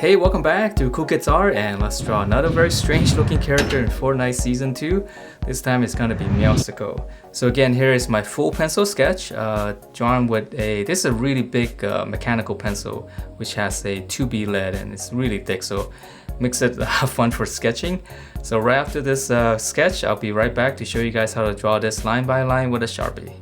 Hey, welcome back to Cool Kids Art, and let's draw another very strange looking character in Fortnite Season 2. This time it's gonna be Meowscles. So again, here is my full pencil sketch, drawn with this is a really big mechanical pencil, which has a 2B lead and it's really thick, so makes it fun for sketching. So right after this sketch, I'll be right back to show you guys how to draw this line by line with a sharpie.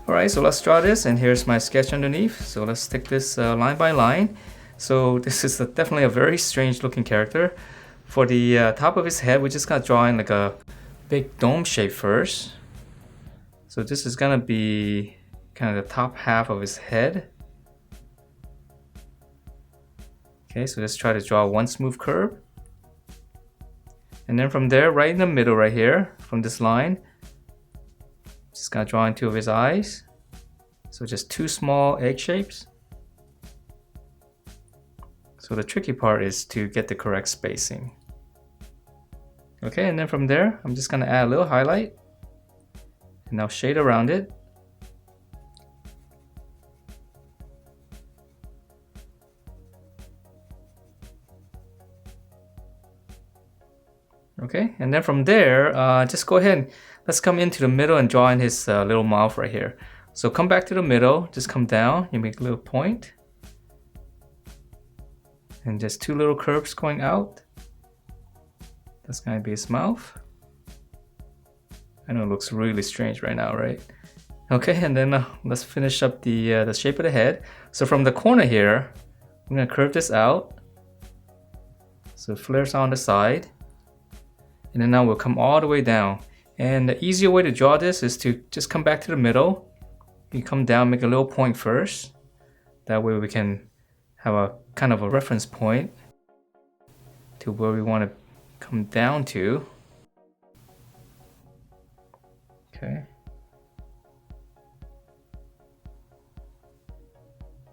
Alright, so let's draw this, and here's my sketch underneath. So let's stick this line by line. So this is definitely a very strange looking character. For the top of his head, we just gotta draw in like a big dome shape first. So this is gonna be kind of the top half of his head. Okay, so let's try to draw one smooth curve. And then from there, right in the middle right here, from this line, just gonna draw in two of his eyes. So just two small egg shapes. So the tricky part is to get the correct spacing. Okay, and then from there, I'm just gonna add a little highlight. And now shade around it. Okay, and then from there, just go ahead and let's come into the middle and draw in his little mouth right here. So come back to the middle, just come down, you make a little point. And just two little curves going out. That's gonna be his mouth. I know it looks really strange right now, right? Okay, and then let's finish up the shape of the head. So from the corner here, I'm gonna curve this out. So it flares on the side. And then now we'll come all the way down. And the easier way to draw this is to just come back to the middle. You come down, make a little point first. That way we can have a kind of a reference point to where we want to come down to. Okay.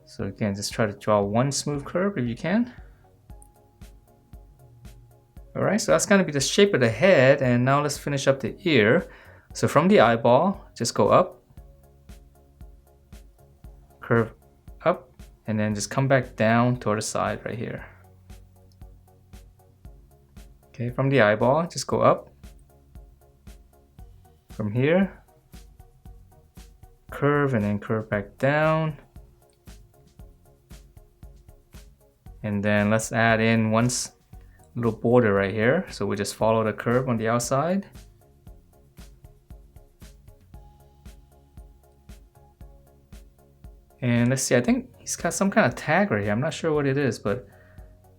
So again, just try to draw one smooth curve if you can. Alright, so that's going to be the shape of the head, and now let's finish up the ear. So from the eyeball, just go up, curve up, and then just come back down toward the side right here. Okay, from the eyeball, just go up. From here, curve and then curve back down. And then let's add in one little border right here. So we just follow the curve on the outside. And let's see, I think he's got some kind of tag right here. I'm not sure what it is, but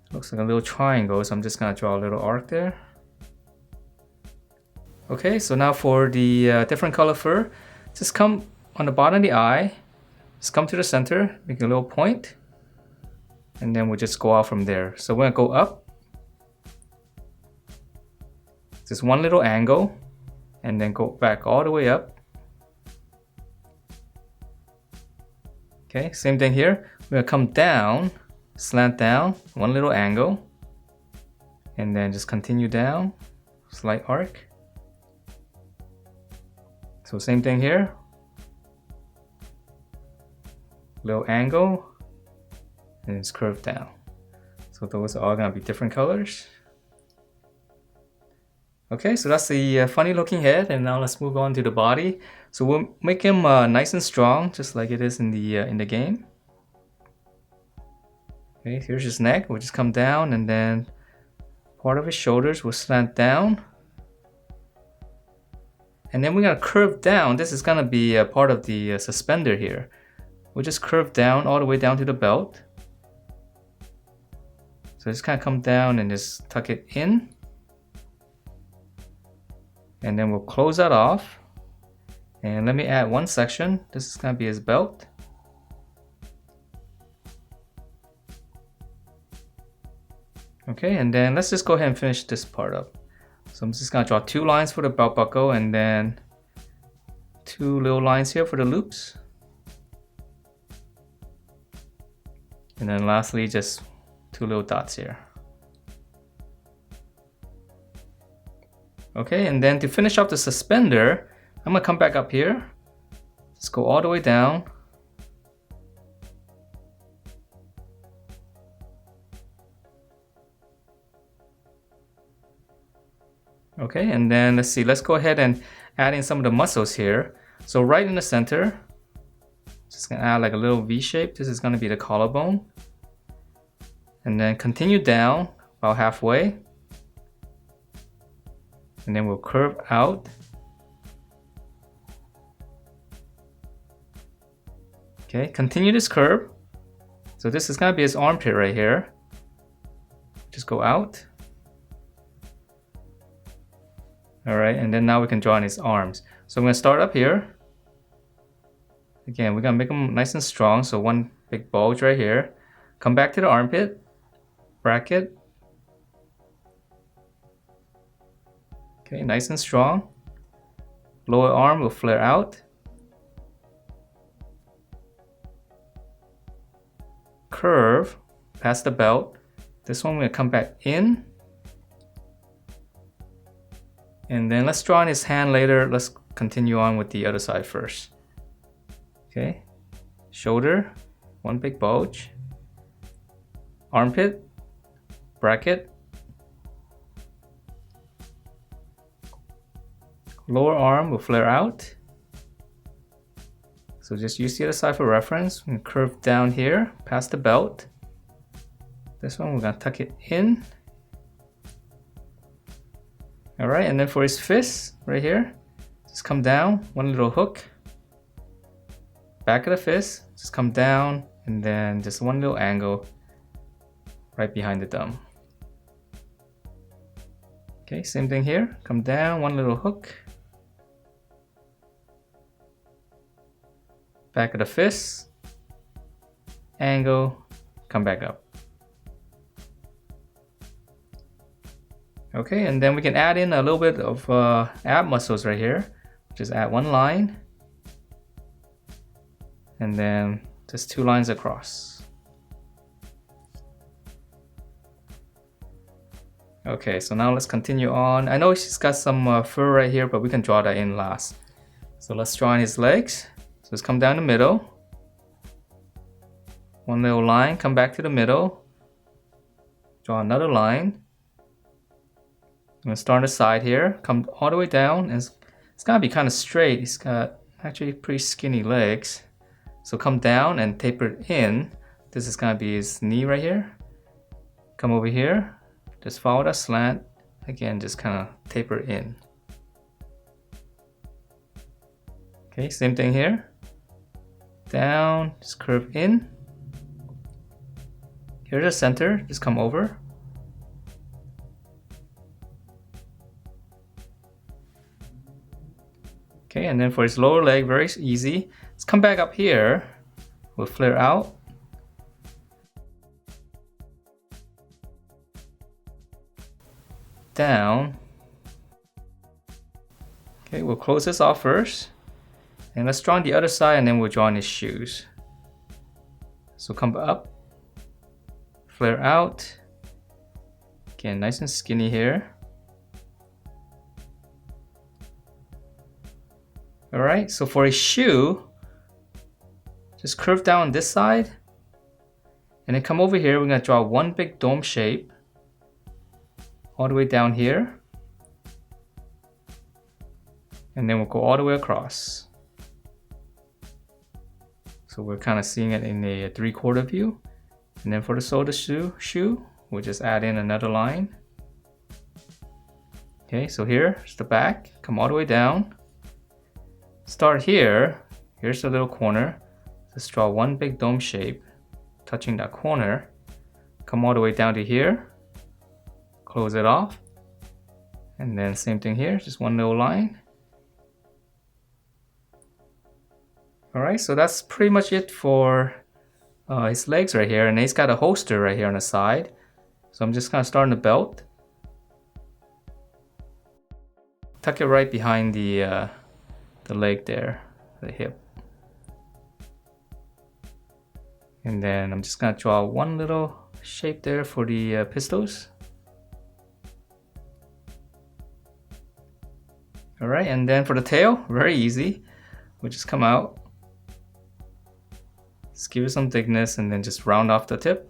it looks like a little triangle. So I'm just gonna draw a little arc there. Okay, so now for the different color fur, just come on the bottom of the eye, just come to the center, make a little point, and then we'll just go out from there. So we're gonna go up, just one little angle, and then go back all the way up. Okay, same thing here. We're gonna come down, slant down, one little angle, and then just continue down, slight arc. So same thing here. Little angle, and it's curved down. So those are all gonna be different colors. Okay, so that's the funny looking head, and now let's move on to the body. So we'll make him nice and strong, just like it is in the game. Okay, here's his neck. We'll just come down, and then part of his shoulders will slant down. And then we're gonna curve down. This is gonna be a part of the suspender here. We'll just curve down all the way down to the belt. So just kind of come down and just tuck it in. And then we'll close that off. And let me add one section. This is gonna be his belt. Okay, and then let's just go ahead and finish this part up. So I'm just gonna draw two lines for the belt buckle, and then two little lines here for the loops. And then lastly, just two little dots here. Okay, and then to finish off the suspender, I'm gonna come back up here. Just go all the way down. Okay, and then let's see, let's go ahead and add in some of the muscles here. So right in the center, just gonna add like a little V shape. This is gonna be the collarbone. And then continue down about halfway. And then we'll curve out. Okay, continue this curve. So this is gonna be his armpit right here. Just go out. Alright, and then now we can draw in his arms. So I'm gonna start up here. Again, we're gonna make them nice and strong. So one big bulge right here. Come back to the armpit, bracket. Okay, nice and strong. Lower arm will flare out. Curve past the belt. This one we're gonna come back in. And then let's draw in his hand later. Let's continue on with the other side first. Okay, shoulder, one big bulge. Armpit, bracket. Lower arm will flare out. So just use the other side for reference. And curve down here past the belt. This one we're gonna tuck it in. Alright, and then for his fist right here, just come down, one little hook. Back of the fist, just come down, and then just one little angle right behind the thumb. Okay, same thing here. Come down, one little hook. Back of the fist, angle, come back up. Okay, and then we can add in a little bit of ab muscles right here. Just add one line, and then just two lines across. Okay, so now let's continue on. I know she's got some fur right here, but we can draw that in last. So let's draw in his legs. So let's come down the middle. One little line, come back to the middle. Draw another line. I'm gonna start on the side here, come all the way down, and it's gonna be kind of straight. He's got actually pretty skinny legs. So come down and taper it in. This is gonna be his knee right here. Come over here, just follow that slant. Again, just kind of taper it in. Okay, same thing here. Down, just curve in. Here's the center, just come over. Okay, and then for his lower leg, very easy. Let's come back up here. We'll flare out. Down. Okay, we'll close this off first. And let's draw on the other side, and then we'll draw on his shoes. So come up, flare out. Again, nice and skinny here. Alright, so for his shoe, just curve down on this side, and then come over here. We're going to draw one big dome shape all the way down here, and then we'll go all the way across. So we're kind of seeing it in a 3/4 view. And then for the sole of the shoe, we'll just add in another line. Okay, so here's the back, come all the way down. Start here, here's the little corner. Just draw one big dome shape, touching that corner. Come all the way down to here, close it off. And then same thing here, just one little line. Alright, so that's pretty much it for his legs right here. And he's got a holster right here on the side. So I'm just kind of starting the belt. Tuck it right behind the leg there, the hip. And then I'm just gonna draw one little shape there for the pistols. Alright, and then for the tail, very easy. We'll just come out, just give it some thickness, and then just round off the tip.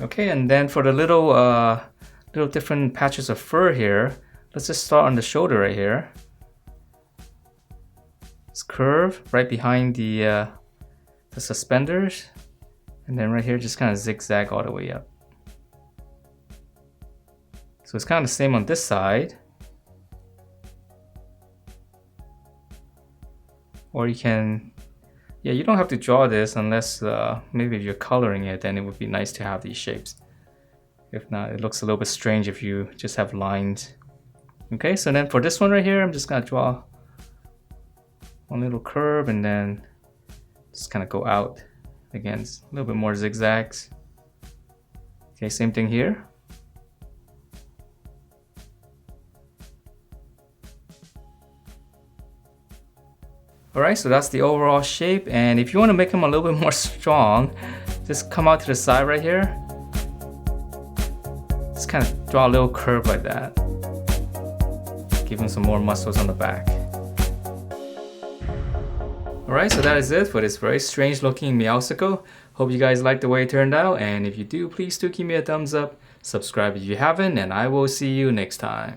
Okay, and then for the little different patches of fur here, let's just start on the shoulder right here. Just curve right behind the suspenders, and then right here just kind of zigzag all the way up. So it's kind of the same on this side. Or you can, yeah, you don't have to draw this unless maybe if you're coloring it, then it would be nice to have these shapes. If not, it looks a little bit strange if you just have lines. Okay, so then for this one right here, I'm just gonna draw one little curve and then just kind of go out. Again, a little bit more zigzags. Okay, same thing here. Alright, so that's the overall shape, and if you want to make them a little bit more strong, just come out to the side right here. Just kind of draw a little curve like that. Give him some more muscles on the back. Alright, so that is it for this very strange looking Meowscles. Hope you guys liked the way it turned out, and if you do, please do give me a thumbs up. Subscribe if you haven't, and I will see you next time.